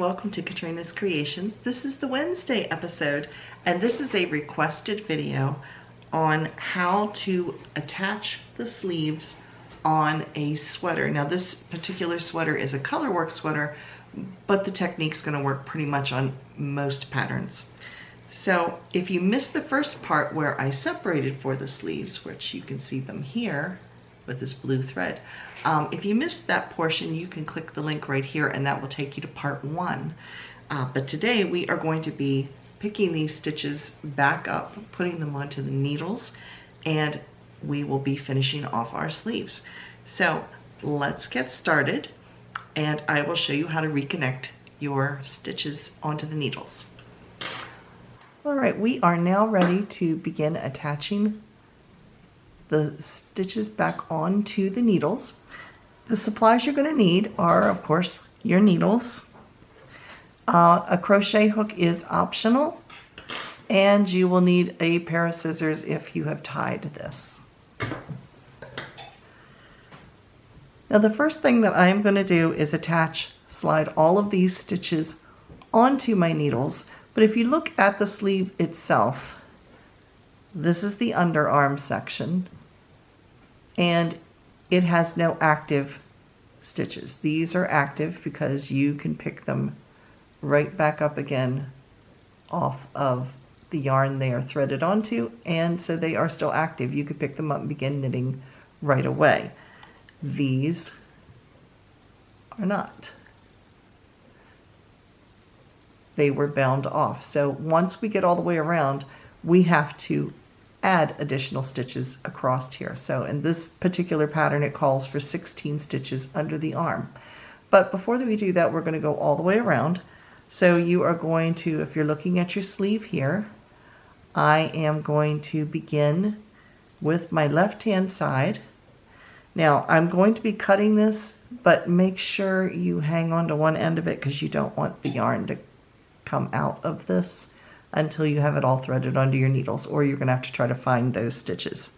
welcome to Katrina's Creations. This is the Wednesday episode, and this is a requested video on how to attach the sleeves on a sweater. Now this particular sweater is a colorwork sweater, but the technique's going to work pretty much on most patterns. So if you missed the first part where I separated for the sleeves, which you can see them here with this blue thread, if you missed that portion, you can click the link right here and that will take you to part 1. But today we are going to be picking these stitches back up, putting them onto the needles, and we will be finishing off our sleeves. So let's get started and I will show you how to reconnect your stitches onto the needles. All right, we are now ready to begin attaching the stitches back onto the needles. The supplies you're going to need are, of course, your needles. A crochet hook is optional, and you will need a pair of scissors if you have tied this. Now the first thing that I'm going to do is slide all of these stitches onto my needles. But if you look at the sleeve itself, this is the underarm section, and it has no active stitches. These are active because you can pick them right back up again off of the yarn they are threaded onto, and so they are still active. You could pick them up and begin knitting right away. These are not. They were bound off. So once we get all the way around, we have to add additional stitches across here. So in this particular pattern, it calls for 16 stitches under the arm. But before we do that, we're going to go all the way around. So you are going to, if you're looking at your sleeve here, I am going to begin with my left-hand side. Now I'm going to be cutting this, but make sure you hang on to one end of it because you don't want the yarn to come out of this until you have it all threaded onto your needles, or you're going to have to try to find those stitches.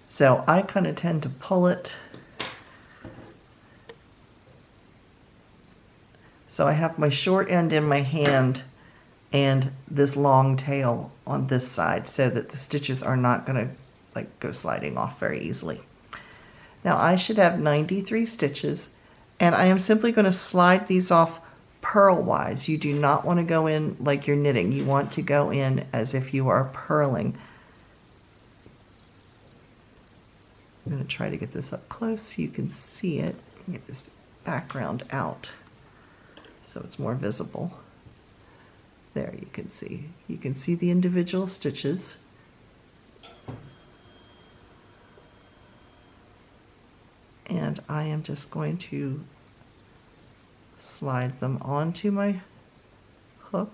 So I kind of tend to pull it. So I have my short end in my hand and this long tail on this side so that the stitches are not going to go sliding off very easily. Now I should have 93 stitches, and I am simply going to slide these off purlwise. You do not want to go in like you're knitting. You want to go in as if you are purling. I'm going to try to get this up close so you can see it. Get this background out so it's more visible. There you can see. You can see the individual stitches. And I am just going to slide them onto my hook.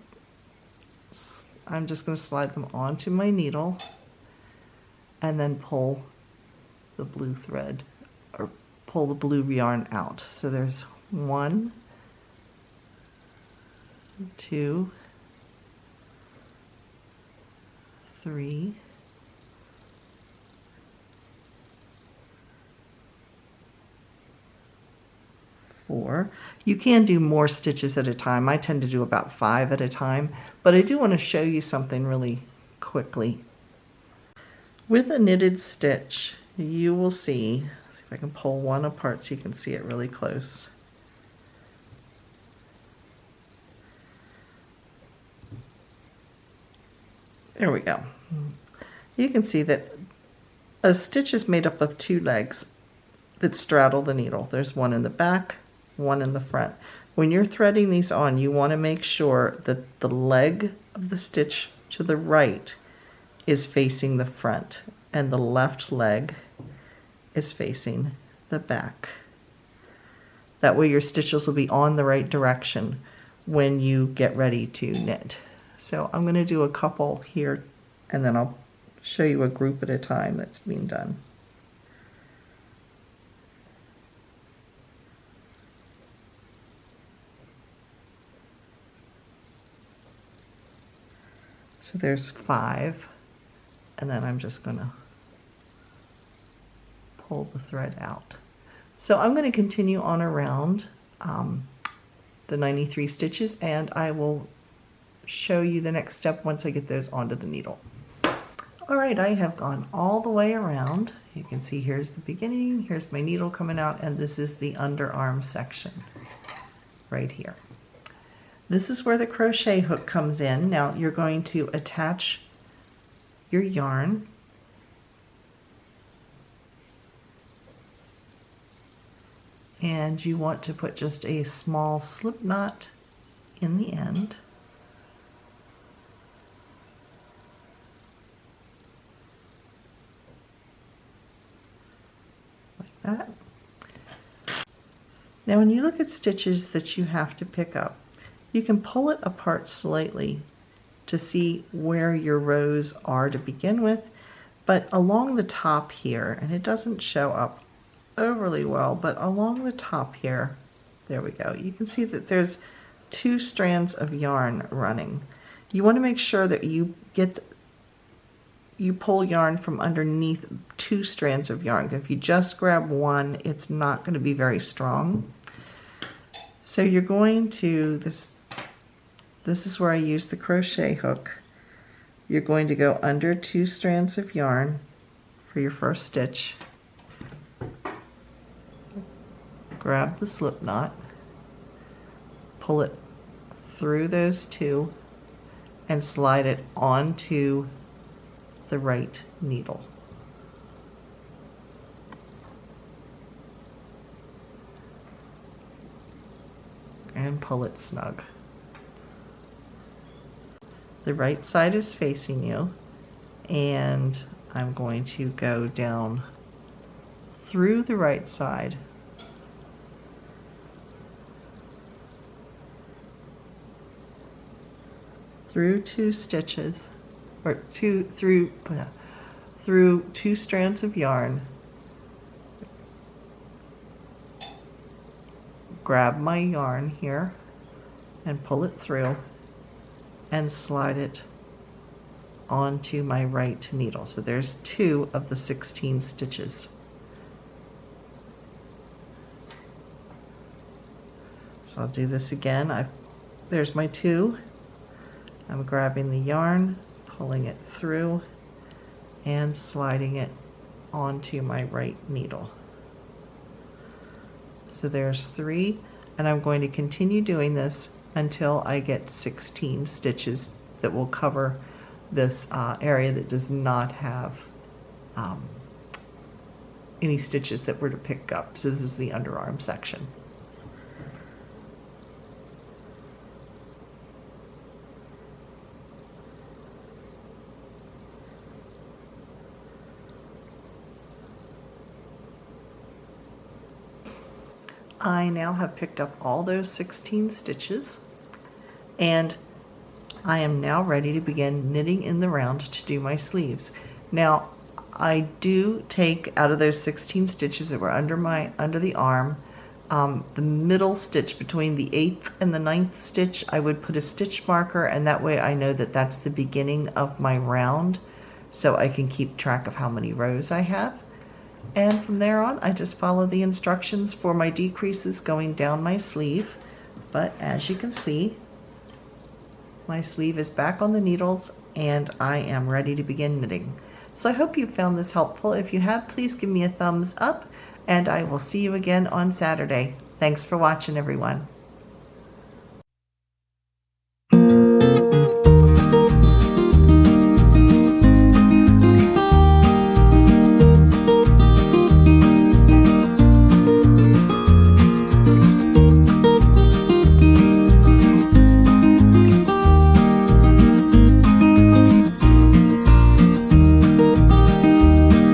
I'm just going to slide them onto my needle and then pull the blue thread, or pull the blue yarn out. So there's 1, 2, 3, 4. You can do more stitches at a time. I tend to do about 5 at a time, but I do want to show you something really quickly. With a knitted stitch, you will see if I can pull one apart so you can see it really close. There we go. You can see that a stitch is made up of 2 legs that straddle the needle. There's one in the back, one in the front. When you're threading these on, you want to make sure that the leg of the stitch to the right is facing the front and the left leg is facing the back. That way your stitches will be on the right direction when you get ready to knit. So I'm going to do a couple here and then I'll show you a group at a time that's being done. So there's 5, and then I'm just going to pull the thread out. So I'm going to continue on around the 93 stitches, and I will show you the next step once I get those onto the needle. All right, I have gone all the way around. You can see here's the beginning, here's my needle coming out, and this is the underarm section right here. This is where the crochet hook comes in. Now you're going to attach your yarn and you want to put just a small slip knot in the end. Like that. Now when you look at stitches that you have to pick up, you can pull it apart slightly to see where your rows are to begin with, but along the top here, and it doesn't show up overly well, but along the top here, there we go, you can see that there's 2 strands of yarn running. You want to make sure that you pull yarn from underneath 2 strands of yarn. If you just grab one, it's not going to be very strong. So you're going to, this is where I use the crochet hook. You're going to go under 2 strands of yarn for your first stitch. Grab the slip knot, pull it through those 2, and slide it onto the right needle. And pull it snug. The right side is facing you, and I'm going to go down through the right side, through 2 stitches, or through 2 strands of yarn, grab my yarn here and pull it through and slide it onto my right needle. So there's 2 of the 16 stitches. So I'll do this again. There's my 2. I'm grabbing the yarn, pulling it through, and sliding it onto my right needle. So there's 3, and I'm going to continue doing this until I get 16 stitches that will cover this area that does not have any stitches that were to pick up. So this is the underarm section. I now have picked up all those 16 stitches, and I am now ready to begin knitting in the round to do my sleeves. Now I do take out of those 16 stitches that were under the arm, the middle stitch between the 8th and the 9th stitch, I would put a stitch marker, and that way I know that that's the beginning of my round, so I can keep track of how many rows I have. And from there on, I just follow the instructions for my decreases going down my sleeve. But as you can see, my sleeve is back on the needles and I am ready to begin knitting. So I hope you found this helpful. If you have, please give me a thumbs up, and I will see you again on Saturday. Thanks for watching, everyone.